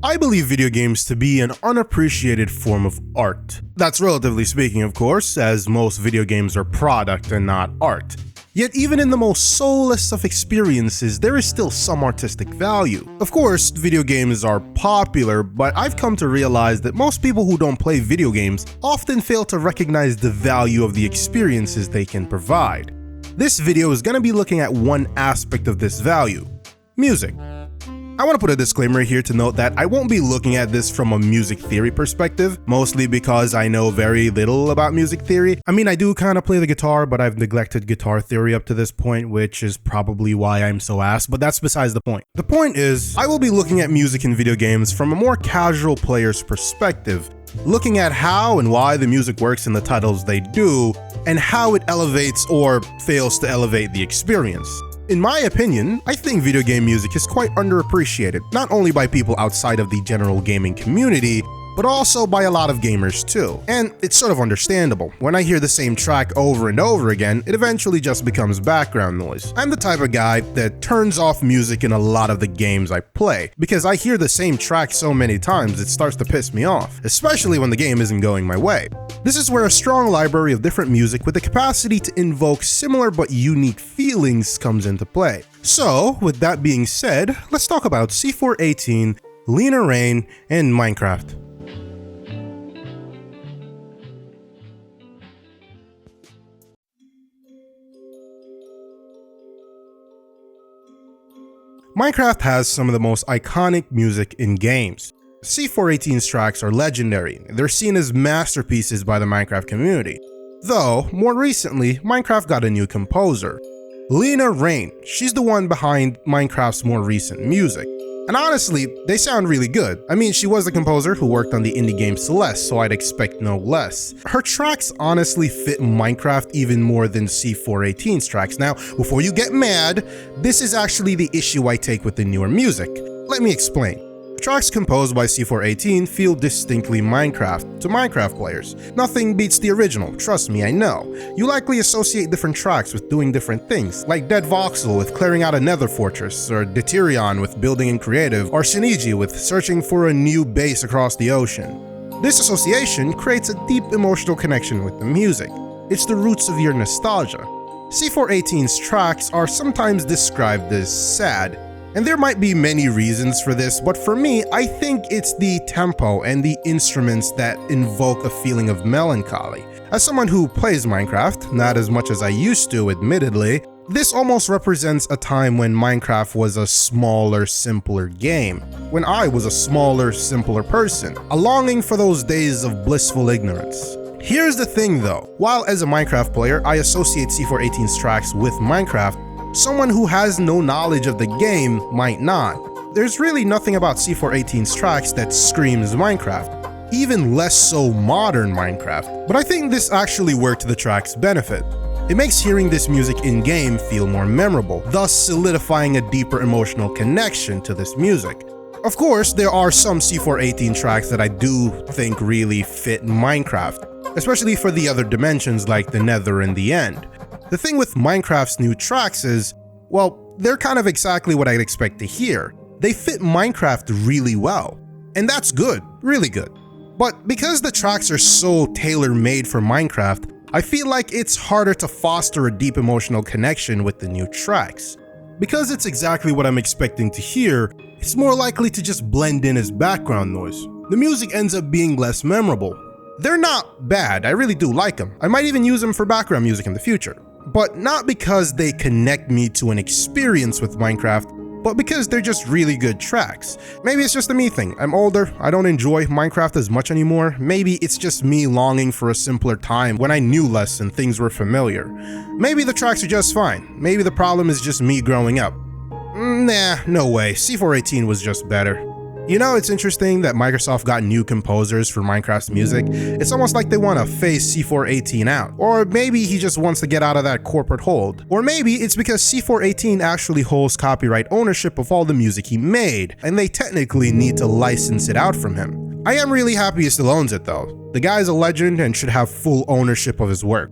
I believe video games to be an unappreciated form of art. That's relatively speaking, of course, as most video games are product and not art. Yet even in the most soulless of experiences, there is still some artistic value. Of course, video games are popular, but I've come to realize that most people who don't play video games often fail to recognize the value of the experiences they can provide. This video is going to be looking at one aspect of this value: music. I want to put a disclaimer here to note that I won't be looking at this from a music theory perspective, mostly because I know very little about music theory. I mean, I do kind of play the guitar, but I've neglected guitar theory up to this point, which is probably why I'm so ass, but that's besides the point. The point is, I will be looking at music in video games from a more casual player's perspective, looking at how and why the music works in the titles they do, and how it elevates or fails to elevate the experience. In my opinion, I think video game music is quite underappreciated, not only by people outside of the general gaming community, but also by a lot of gamers too. And it's sort of understandable. When I hear the same track over and over again, it eventually just becomes background noise. I'm the type of guy that turns off music in a lot of the games I play, because I hear the same track so many times it starts to piss me off, especially when the game isn't going my way. This is where a strong library of different music with the capacity to invoke similar but unique feelings comes into play. So, with that being said, let's talk about C418, Lena Raine, and Minecraft. Minecraft has some of the most iconic music in games. C418's tracks are legendary. They're seen as masterpieces by the Minecraft community. Though, more recently, Minecraft got a new composer. Lena Raine, she's the one behind Minecraft's more recent music. And honestly, they sound really good. I mean, she was the composer who worked on the indie game Celeste, so I'd expect no less. Her tracks honestly fit Minecraft even more than C418's tracks. Now, before you get mad, this is actually the issue I take with the newer music. Let me explain. Tracks composed by C418 feel distinctly Minecraft to Minecraft players. Nothing beats the original, trust me, I know. You likely associate different tracks with doing different things, like Dead Voxel with clearing out a nether fortress, or Deuterion with building in creative, or Synergy with searching for a new base across the ocean. This association creates a deep emotional connection with the music. It's the roots of your nostalgia. C418's tracks are sometimes described as sad, and there might be many reasons for this, but for me, I think it's the tempo and the instruments that invoke a feeling of melancholy. As someone who plays Minecraft, not as much as I used to admittedly, this almost represents a time when Minecraft was a smaller, simpler game. When I was a smaller, simpler person. A longing for those days of blissful ignorance. Here's the thing though, while as a Minecraft player, I associate C418's tracks with Minecraft, someone who has no knowledge of the game might not. There's really nothing about C418's tracks that screams Minecraft, even less so modern Minecraft, but I think this actually worked to the track's benefit. It makes hearing this music in-game feel more memorable, thus solidifying a deeper emotional connection to this music. Of course, there are some C418 tracks that I do think really fit Minecraft, especially for the other dimensions like the Nether and the End. The thing with Minecraft's new tracks is, well, they're kind of exactly what I'd expect to hear. They fit Minecraft really well. And that's good, really good. But because the tracks are so tailor-made for Minecraft, I feel like it's harder to foster a deep emotional connection with the new tracks. Because it's exactly what I'm expecting to hear, it's more likely to just blend in as background noise. The music ends up being less memorable. They're not bad, I really do like them. I might even use them for background music in the future. But not because they connect me to an experience with Minecraft, but because they're just really good tracks. Maybe it's just a me thing. I'm older, I don't enjoy Minecraft as much anymore. Maybe it's just me longing for a simpler time when I knew less and things were familiar. Maybe the tracks are just fine. Maybe the problem is just me growing up. Nah, no way. C418 was just better. You know, it's interesting that Microsoft got new composers for Minecraft's music. It's almost like they want to phase C418 out. Or maybe he just wants to get out of that corporate hold. Or maybe it's because C418 actually holds copyright ownership of all the music he made, and they technically need to license it out from him. I am really happy he still owns it though. The guy's a legend and should have full ownership of his work.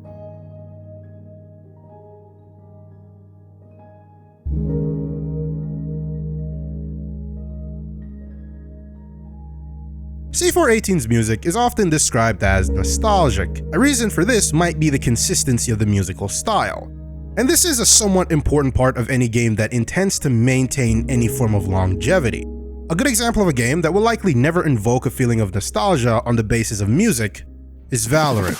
C418's music is often described as nostalgic. A reason for this might be the consistency of the musical style. And this is a somewhat important part of any game that intends to maintain any form of longevity. A good example of a game that will likely never invoke a feeling of nostalgia on the basis of music is Valorant.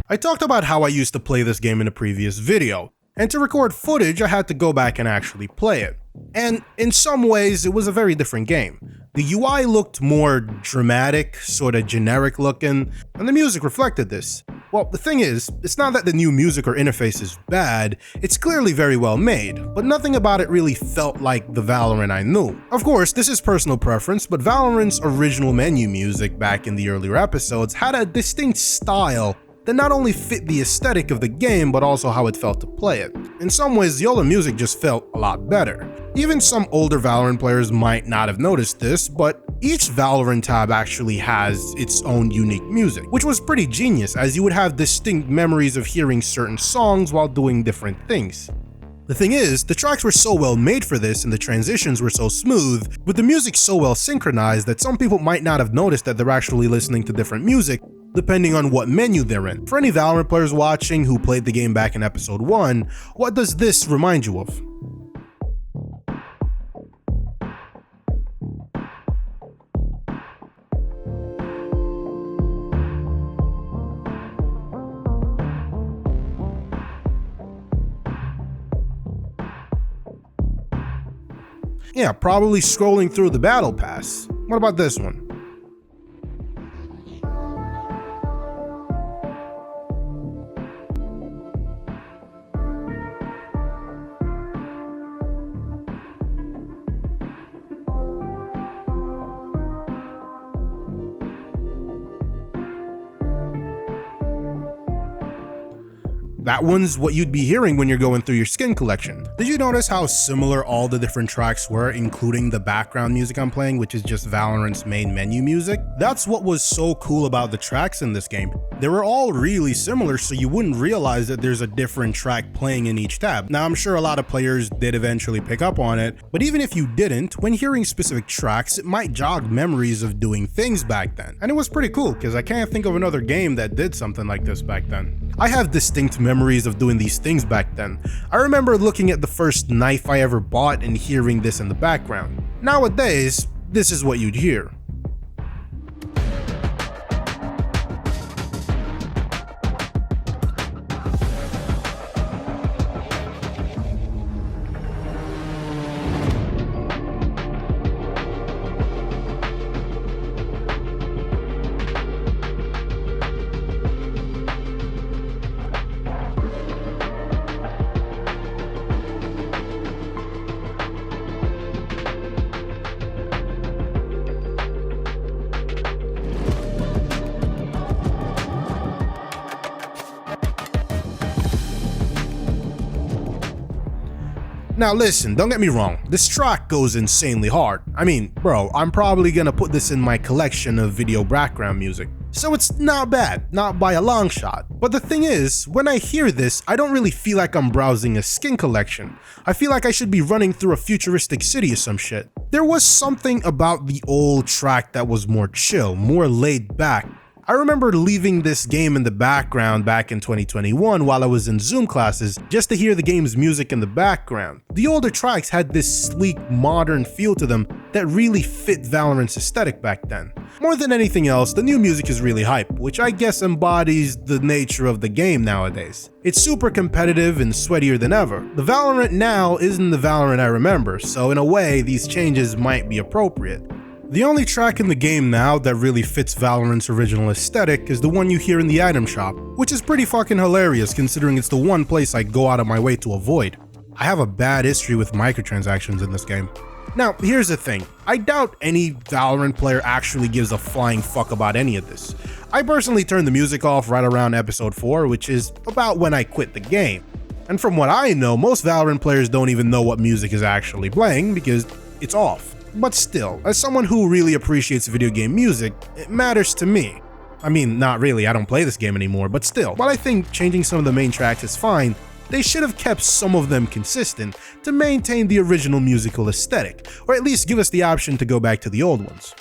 I talked about how I used to play this game in a previous video, and to record footage I had to go back and actually play it. And in some ways it was a very different game. The UI looked more dramatic, sorta generic looking, and the music reflected this. Well, the thing is, it's not that the new music or interface is bad, it's clearly very well made, but nothing about it really felt like the Valorant I knew. Of course, this is personal preference, but Valorant's original menu music back in the earlier episodes had a distinct style that not only fit the aesthetic of the game, but also how it felt to play it. In some ways, the older music just felt a lot better. Even some older Valorant players might not have noticed this, but each Valorant tab actually has its own unique music, which was pretty genius, as you would have distinct memories of hearing certain songs while doing different things. The thing is, the tracks were so well made for this and the transitions were so smooth, with the music so well synchronized that some people might not have noticed that they're actually listening to different music depending on what menu they're in. For any Valorant players watching who played the game back in episode 1, what does this remind you of? Yeah, probably scrolling through the battle pass. What about this one? That one's what you'd be hearing when you're going through your skin collection. Did you notice how similar all the different tracks were, including the background music I'm playing, which is just Valorant's main menu music? That's what was so cool about the tracks in this game. They were all really similar, so you wouldn't realize that there's a different track playing in each tab. Now, I'm sure a lot of players did eventually pick up on it, but even if you didn't, when hearing specific tracks, it might jog memories of doing things back then. And it was pretty cool, because I can't think of another game that did something like this back then. I have distinct memories of doing these things back then. I remember looking at the first knife I ever bought and hearing this in the background. Nowadays, this is what you'd hear. Now listen, don't get me wrong, this track goes insanely hard. I mean, bro, I'm probably gonna put this in my collection of video background music. So it's not bad, not by a long shot. But the thing is, when I hear this, I don't really feel like I'm browsing a skin collection. I feel like I should be running through a futuristic city or some shit. There was something about the old track that was more chill, more laid back. I remember leaving this game in the background back in 2021 while I was in Zoom classes just to hear the game's music in the background. The older tracks had this sleek, modern feel to them that really fit Valorant's aesthetic back then. More than anything else, the new music is really hype, which I guess embodies the nature of the game nowadays. It's super competitive and sweatier than ever. The Valorant now isn't the Valorant I remember, so in a way, these changes might be appropriate. The only track in the game now that really fits Valorant's original aesthetic is the one you hear in the item shop, which is pretty fucking hilarious considering it's the one place I go out of my way to avoid. I have a bad history with microtransactions in this game. Now, here's the thing, I doubt any Valorant player actually gives a flying fuck about any of this. I personally turned the music off right around episode 4, which is about when I quit the game. And from what I know, most Valorant players don't even know what music is actually playing because it's off. But still, as someone who really appreciates video game music, it matters to me. I mean, not really, I don't play this game anymore, but still. While I think changing some of the main tracks is fine, they should have kept some of them consistent to maintain the original musical aesthetic, or at least give us the option to go back to the old ones.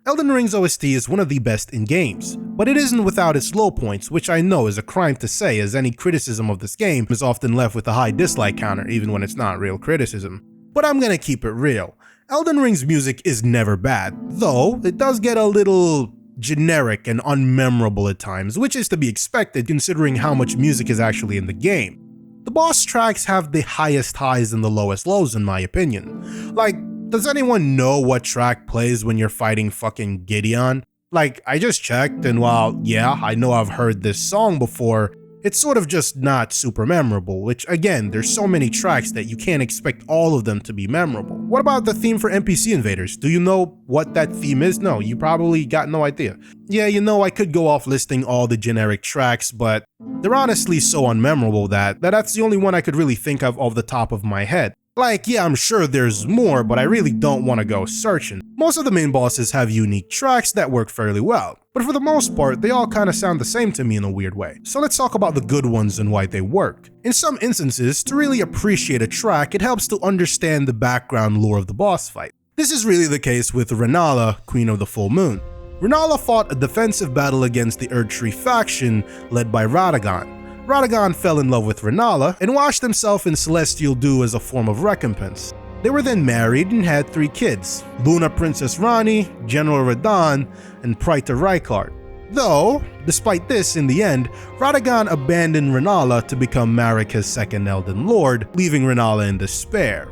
Elden Ring's OST is one of the best in games, but it isn't without its low points, which I know is a crime to say, as any criticism of this game is often left with a high dislike counter even when it's not real criticism. But I'm gonna keep it real. Elden Ring's music is never bad, though it does get a little generic and unmemorable at times, which is to be expected considering how much music is actually in the game. The boss tracks have the highest highs and the lowest lows in my opinion. Like, does anyone know what track plays when you're fighting fucking Gideon? Like, I just checked, and while, yeah, I know I've heard this song before, it's sort of just not super memorable, which again, there's so many tracks that you can't expect all of them to be memorable. What about the theme for NPC invaders? Do you know what that theme is? No, you probably got no idea. Yeah, you know, I could go off listing all the generic tracks, but they're honestly so unmemorable that that's the only one I could really think of off the top of my head. Like, yeah, I'm sure there's more, but I really don't want to go searching. Most of the main bosses have unique tracks that work fairly well, but for the most part, they all kind of sound the same to me in a weird way. So let's talk about the good ones and why they work. In some instances, to really appreciate a track, it helps to understand the background lore of the boss fight. This is really the case with Rennala, Queen of the Full Moon. Rennala fought a defensive battle against the Erdtree faction led by Radagon. Radagon fell in love with Rennala and washed himself in celestial dew as a form of recompense. They were then married and had 3 kids, Luna Princess Ranni, General Radahn, and Praetor Rykard. Though, despite this, in the end, Radagon abandoned Rennala to become Marika's second Elden Lord, leaving Rennala in despair.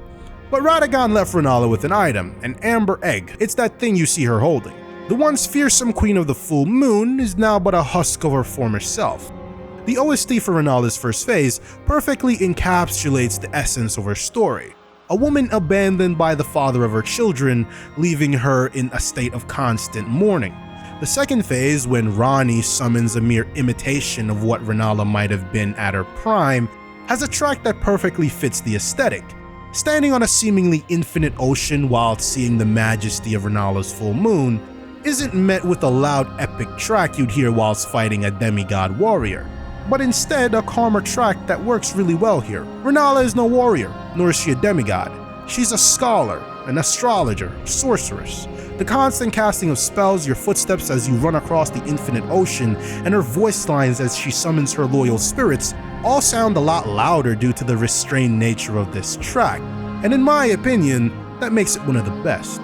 But Radagon left Rennala with an item, an amber egg. It's that thing you see her holding. The once fearsome Queen of the Full Moon is now but a husk of her former self. The OST for Rennala's first phase perfectly encapsulates the essence of her story. A woman abandoned by the father of her children, leaving her in a state of constant mourning. The second phase, when Ranni summons a mere imitation of what Rennala might have been at her prime, has a track that perfectly fits the aesthetic. Standing on a seemingly infinite ocean while seeing the majesty of Rennala's full moon isn't met with a loud epic track you'd hear whilst fighting a demigod warrior, but instead a calmer track that works really well here. Rennala is no warrior, nor is she a demigod. She's a scholar, an astrologer, sorceress. The constant casting of spells, your footsteps as you run across the infinite ocean, and her voice lines as she summons her loyal spirits all sound a lot louder due to the restrained nature of this track, and in my opinion, that makes it one of the best.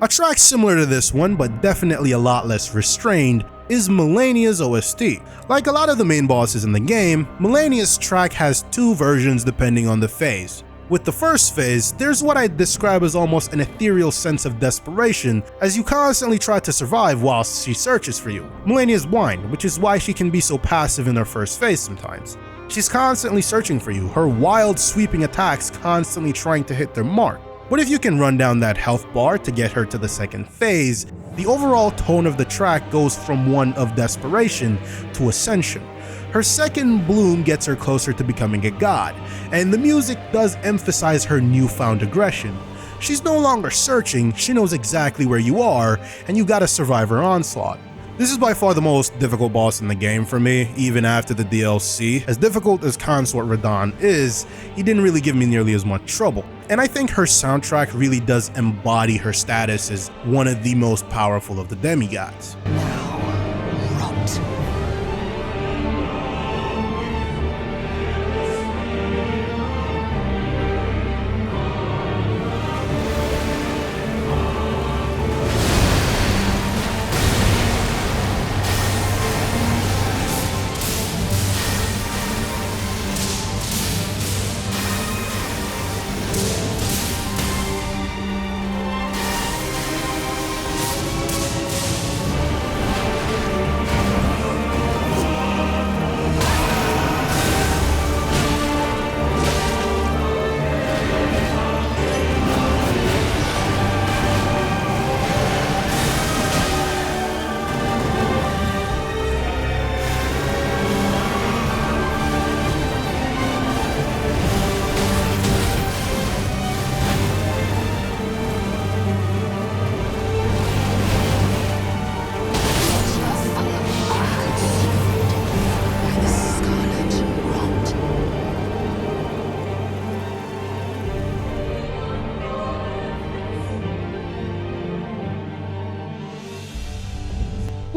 A track similar to this one, but definitely a lot less restrained, is Malenia's OST. Like a lot of the main bosses in the game, Malenia's track has 2 versions depending on the phase. With the first phase, there's what I'd describe as almost an ethereal sense of desperation as you constantly try to survive whilst she searches for you. Malenia's blind, which is why she can be so passive in her first phase sometimes. She's constantly searching for you, her wild sweeping attacks constantly trying to hit their mark. But if you can run down that health bar to get her to the second phase, the overall tone of the track goes from one of desperation to ascension. Her second bloom gets her closer to becoming a god, and the music does emphasize her newfound aggression. She's no longer searching, she knows exactly where you are, and you gotta survive her onslaught. This is by far the most difficult boss in the game for me, even after the DLC. As difficult as Consort Radahn is, he didn't really give me nearly as much trouble. And I think her soundtrack really does embody her status as one of the most powerful of the demigods. Now, rot.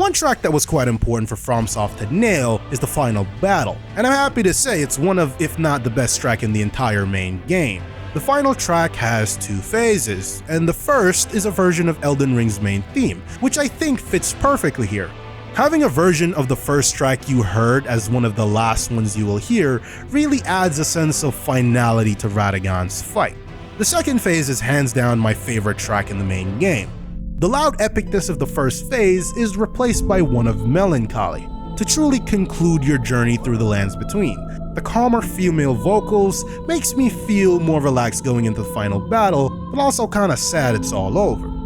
One track that was quite important for FromSoft to nail is the final battle, and I'm happy to say it's one of, if not the best track in the entire main game. The final track has two phases, and the first is a version of Elden Ring's main theme, which I think fits perfectly here. Having a version of the first track you heard as one of the last ones you will hear really adds a sense of finality to Radagon's fight. The second phase is hands down my favorite track in the main game. The loud epicness of the first phase is replaced by one of melancholy, to truly conclude your journey through the lands between. The calmer female vocals makes me feel more relaxed going into the final battle, but also kinda sad it's all over.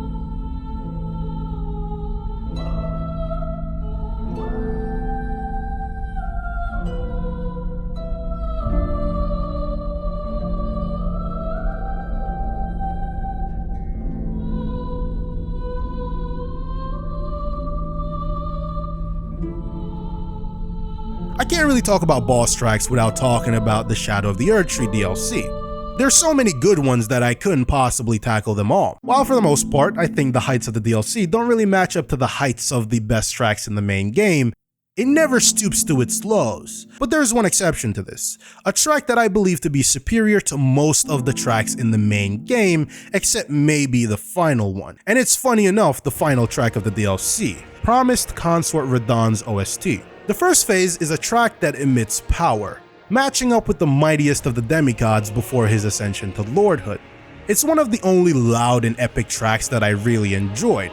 I can't really talk about boss tracks without talking about the Shadow of the Erdtree DLC. There's so many good ones that I couldn't possibly tackle them all. While for the most part, I think the heights of the DLC don't really match up to the heights of the best tracks in the main game, it never stoops to its lows. But there's one exception to this, a track that I believe to be superior to most of the tracks in the main game, except maybe the final one. And it's funny enough, the final track of the DLC, Promised Consort Radahn's OST. The first phase is a track that emits power, matching up with the mightiest of the demigods before his ascension to lordhood. It's one of the only loud and epic tracks that I really enjoyed.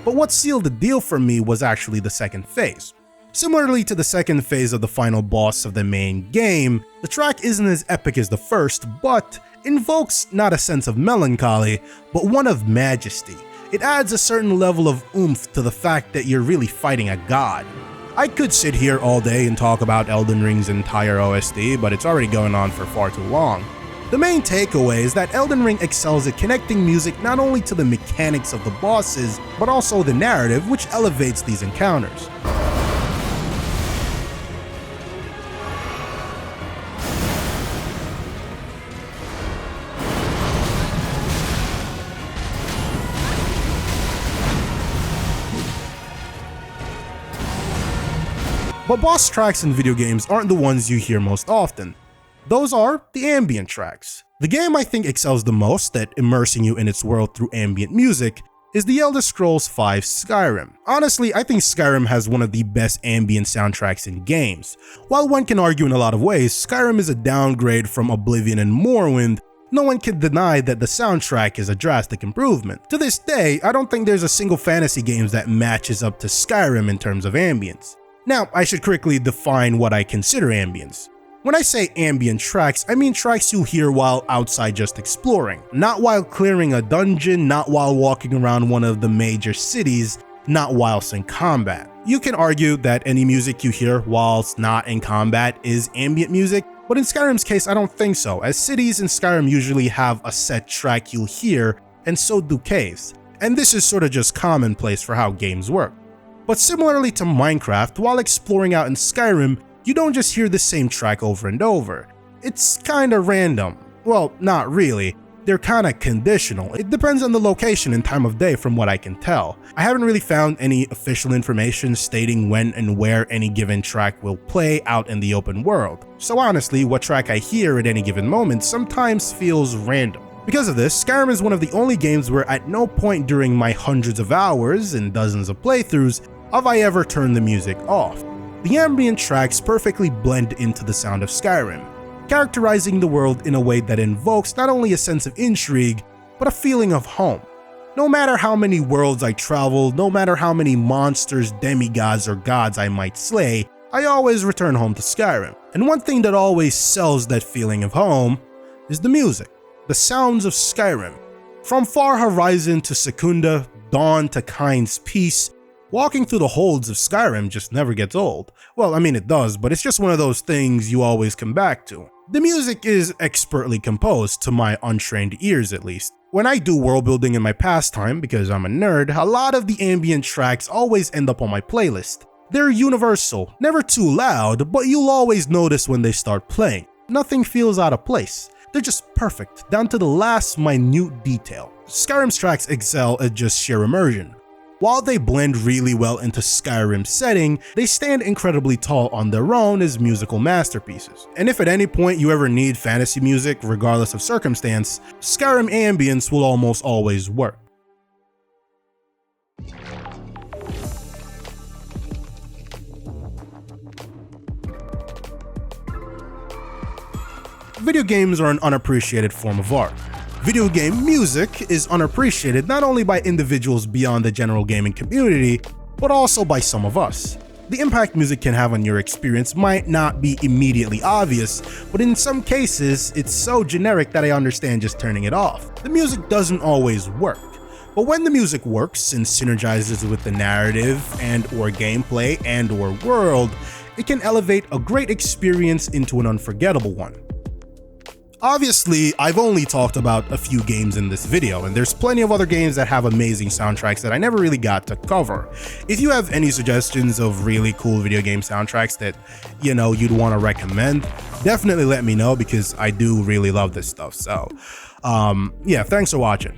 But what sealed the deal for me was actually the second phase. Similarly to the second phase of the final boss of the main game, the track isn't as epic as the first, but invokes not a sense of melancholy, but one of majesty. It adds a certain level of oomph to the fact that you're really fighting a god. I could sit here all day and talk about Elden Ring's entire OST, but it's already going on for far too long. The main takeaway is that Elden Ring excels at connecting music not only to the mechanics of the bosses, but also the narrative, which elevates these encounters. But boss tracks in video games aren't the ones you hear most often. Those are the ambient tracks. The game I think excels the most at immersing you in its world through ambient music is the Elder Scrolls V Skyrim. Honestly, I think Skyrim has one of the best ambient soundtracks in games. While one can argue in a lot of ways, Skyrim is a downgrade from Oblivion and Morrowind, no one can deny that the soundtrack is a drastic improvement. To this day, I don't think there's a single fantasy game that matches up to Skyrim in terms of ambience. Now, I should quickly define what I consider ambience. When I say ambient tracks, I mean tracks you'll hear while outside just exploring, not while clearing a dungeon, not while walking around one of the major cities, not whilst in combat. You can argue that any music you hear whilst not in combat is ambient music, but in Skyrim's case I don't think so, as cities in Skyrim usually have a set track you'll hear, and so do caves. And this is sort of just commonplace for how games work. But similarly to Minecraft, while exploring out in Skyrim, you don't just hear the same track over and over. It's kinda random. Well, not really. They're kinda conditional. It depends on the location and time of day from what I can tell. I haven't really found any official information stating when and where any given track will play out in the open world. So honestly, what track I hear at any given moment sometimes feels random. Because of this, Skyrim is one of the only games where at no point during my hundreds of hours and dozens of playthroughs have I ever turned the music off. The ambient tracks perfectly blend into the sound of Skyrim, characterizing the world in a way that invokes not only a sense of intrigue, but a feeling of home. No matter how many worlds I travel, no matter how many monsters, demigods, or gods I might slay, I always return home to Skyrim. And one thing that always sells that feeling of home is the music, the sounds of Skyrim. From Far Horizon to Secunda, Dawn to Kind's Peace, walking through the holds of Skyrim just never gets old. Well, I mean it does, but it's just one of those things you always come back to. The music is expertly composed, to my untrained ears at least. When I do world building in my pastime, because I'm a nerd, a lot of the ambient tracks always end up on my playlist. They're universal, never too loud, but you'll always notice when they start playing. Nothing feels out of place. They're just perfect, down to the last minute detail. Skyrim's tracks excel at just sheer immersion. While they blend really well into Skyrim's setting, they stand incredibly tall on their own as musical masterpieces. And if at any point you ever need fantasy music, regardless of circumstance, Skyrim ambience will almost always work. Video games are an unappreciated form of art. Video game music is unappreciated not only by individuals beyond the general gaming community, but also by some of us. The impact music can have on your experience might not be immediately obvious, but in some cases, it's so generic that I understand just turning it off. The music doesn't always work, but when the music works and synergizes with the narrative and/or gameplay and/or world, it can elevate a great experience into an unforgettable one. Obviously, I've only talked about a few games in this video, and there's plenty of other games that have amazing soundtracks that I never really got to cover. If you have any suggestions of really cool video game soundtracks that, you'd want to recommend, definitely let me know because I do really love this stuff. So, yeah, thanks for watching.